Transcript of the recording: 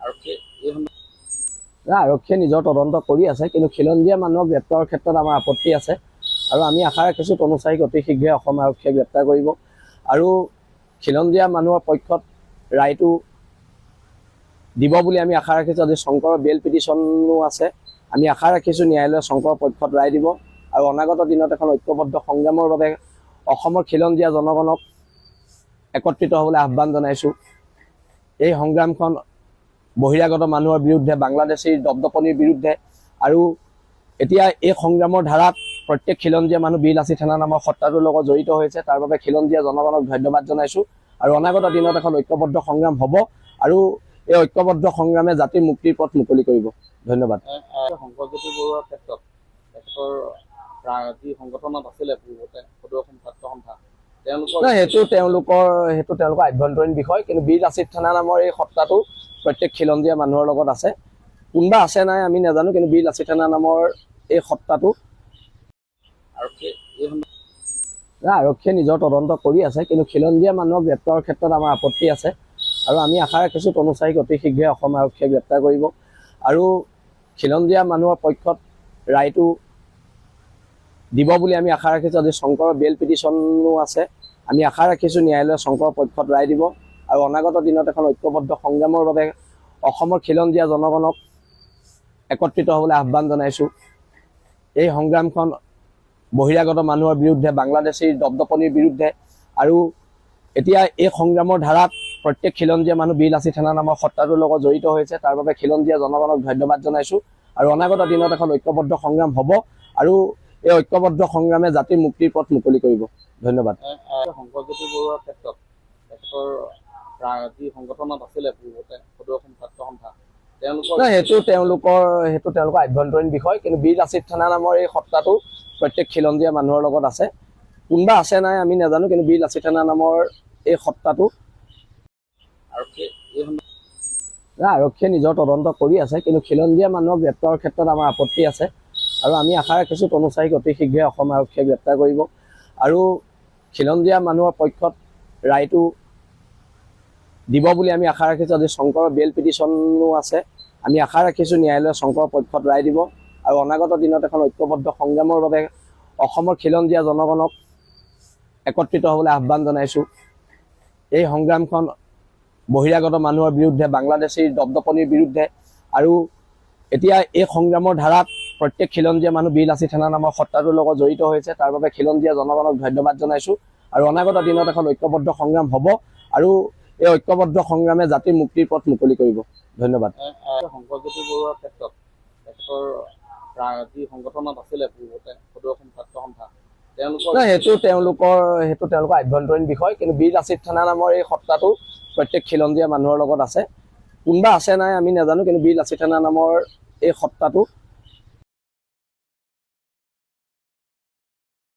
আৰক্ষীয়ে নিজৰ তদন্ত কৰি আছে, কিন্তু খিলঞ্জীয়া মানুহক গ্ৰেপ্তাৰৰ ক্ষেত্ৰত আমাৰ আপত্তি আছে আৰু আমি আশা ৰাখিছোঁ তনুচাৰীক অতি শীঘ্ৰে অসম আৰক্ষীয়ে গ্ৰেপ্তাৰ কৰিব আৰু খিলঞ্জীয়া মানুহৰ পক্ষত ৰায়টো দিব বুলি আমি আশা ৰাখিছোঁ। আজি শংকৰৰ বেল পিটিশ্যনো আছে, আমি আশা ৰাখিছোঁ ন্যায়ালয়ে শংকৰৰ পক্ষত ৰায় দিব আৰু অনাগত দিনত এখন ঐক্যবদ্ধ সংগ্ৰামৰ বাবে অসমৰ খিলঞ্জীয়া জনগণক একত্ৰিত হ'বলৈ আহ্বান জনাইছোঁ। এই সংগ্ৰামখন বহিৰাগত মানুহৰ বিৰুদ্ধে, বাংলাদেশীৰ দপদপনিৰ বিৰুদ্ধে আৰু এতিয়া এই সংগ্ৰামৰ ধাৰাত প্ৰত্যেক খিলঞ্জীয়া মানুহ বিৰলাচি থানা নামৰ সত্তাটোৰ লগত জড়িত হৈছে। তাৰ বাবে খিলঞ্জীয়া জনগণক ধন্যবাদ জনাইছোঁ আৰু অনাগত দিনত এখন ঐক্যবদ্ধ সংগ্ৰাম হ'ব আৰু এই ঐক্যবদ্ধ সংগ্ৰামে জাতিৰ মুক্তিৰ পথ মুকলি কৰিব। ধন্যবাদ। শংকৰজ্যোতি বৰুৱাৰ ক্ষেত্ৰত তেখেতৰ যি সংগঠনত আছিলে পূৰ্বতে সদৌ অসম ছাত্ৰ সন্থা, সেইটো তেওঁলোকৰ আভ্যন্তৰীণ বিষয়, কিন্তু বিৰলাচিত থানা নামৰ এই সত্তাটো প্ৰত্যেক খিলঞ্জীয়া মানুহৰ লগত আছে। কোনোবা আছে নাই আমি নাজানো, কিন্তু বিৰলাচিত থানা নামৰ এই সত্তাটো আৰক্ষীয়ে নিজৰ তদন্ত কৰি আছে, কিন্তু খিলঞ্জীয়া মানুহক গ্ৰেপ্তাৰৰ ক্ষেত্ৰত আমাৰ আপত্তি আছে আৰু আমি আশা ৰাখিছোঁ তনুচাৰীক অতি শীঘ্ৰে অসম আৰক্ষীয়ে গ্ৰেপ্তাৰ কৰিব আৰু খিলঞ্জীয়া মানুহৰ পক্ষত ৰায়টো দিব বুলি আমি আশা ৰাখিছোঁ। আজি শংকৰৰ বেল পিটিশ্যনো আছে, আমি আশা ৰাখিছোঁ ন্যায়ালয়ে শংকৰৰ পক্ষত ৰায় দিব আৰু অনাগত দিনত এখন ঐক্যবদ্ধ সংগ্ৰামৰ বাবে অসমৰ খিলঞ্জীয়া জনগণক একত্ৰিত হ'বলৈ আহ্বান জনাইছোঁ। এই সংগ্ৰামখন বহিৰাগত মানুহৰ বিৰুদ্ধে, বাংলাদেশীৰ দপদপনিৰ বিৰুদ্ধে আৰু এতিয়া এই সংগ্ৰামৰ ধাৰাত প্ৰত্যেক খিলঞ্জীয়া মানুহ বিৰলাচি থানা নামৰ সত্তাটোৰ লগত জড়িত হৈছে। তাৰ বাবে খিলঞ্জীয়া জনগণক ধন্যবাদ জনাইছোঁ আৰু অনাগত দিনত এখন ঐক্যবদ্ধ সংগ্ৰাম হ'ব আৰু এই ঐক্যবদ্ধ সংগ্ৰামে জাতিৰ মুক্তিৰ পথ মুকলি কৰিব। ধন্যবাদ। শংকৰজ্যোতি বৰুৱাৰ ক্ষেত্ৰত তেখেতৰ যি সংগঠনত আছিলে পূৰ্বতে সদৌ অসম ছাত্ৰ সন্থা, সেইটো তেওঁলোকৰ আভ্যন্তৰীণ বিষয়, কিন্তু বিৰলাচিত থানা নামৰ এই সত্তাটো প্ৰত্যেক খিলঞ্জীয়া মানুহৰ লগত আছে। কোনোবা আছে নাই আমি নাজানো, কিন্তু বিৰলাচিত থানা নামৰ এই সত্তাটো আৰক্ষীয়ে নিজৰ তদন্ত কৰি আছে, কিন্তু খিলঞ্জীয়া মানুহক গ্ৰেপ্তাৰৰ ক্ষেত্ৰত আমাৰ আপত্তি আছে আৰু আমি আশা ৰাখিছোঁ তনুচাৰীক অতি শীঘ্ৰে অসম আৰক্ষীয়ে গ্ৰেপ্তাৰ কৰিব আৰু খিলঞ্জীয়া মানুহৰ পক্ষত ৰায়টো দিব বুলি আমি আশা ৰাখিছোঁ। আজি শংকৰৰ বেল পিটিশ্যনো আছে, আমি আশা ৰাখিছোঁ ন্যায়ালয়ে শংকৰৰ পক্ষত ৰায় দিব আৰু অনাগত দিনত এখন ঐক্যবদ্ধ সংগ্ৰামৰ বাবে অসমৰ খিলঞ্জীয়া জনগণক একত্ৰিত হ'বলৈ আহ্বান জনাইছোঁ। এই সংগ্ৰামখন বহিৰাগত মানুহৰ বিৰুদ্ধে, বাংলাদেশীৰ দপদপনিৰ বিৰুদ্ধে আৰু এতিয়া এই সংগ্ৰামৰ ধাৰাত প্ৰত্যেক খিলঞ্জীয়া মানুহ বিৰলাচি থানা নামৰ সত্তাটোৰ লগত জড়িত হৈছে। তাৰ বাবে খিলঞ্জীয়া জনগণক ধন্যবাদ জনাইছোঁ আৰু অনাগত দিনত এখন ঐক্যবদ্ধ সংগ্ৰাম হ'ব আৰু এই ঐক্যবদ্ধ সংগ্ৰামে জাতিৰ মুক্তিৰ পথ মুকলি কৰিব। ধন্যবাদ। শংকৰজ্যোতি বৰুৱাৰ ক্ষেত্ৰত তেখেতৰ যি সংগঠনত আছিলে পূৰ্বতে সদৌ অসম ছাত্ৰ সন্থা, সেইটো তেওঁলোকৰ আভ্যন্তৰীণ বিষয়, কিন্তু বিৰলাচিত থানা নামৰ এই সত্তাটো প্ৰত্যেক খিলঞ্জীয়া মানুহৰ লগত আছে। কোনোবা আছে নাই আমি নাজানো, কিন্তু বিৰলাচিত থানা নামৰ এই সত্তাটো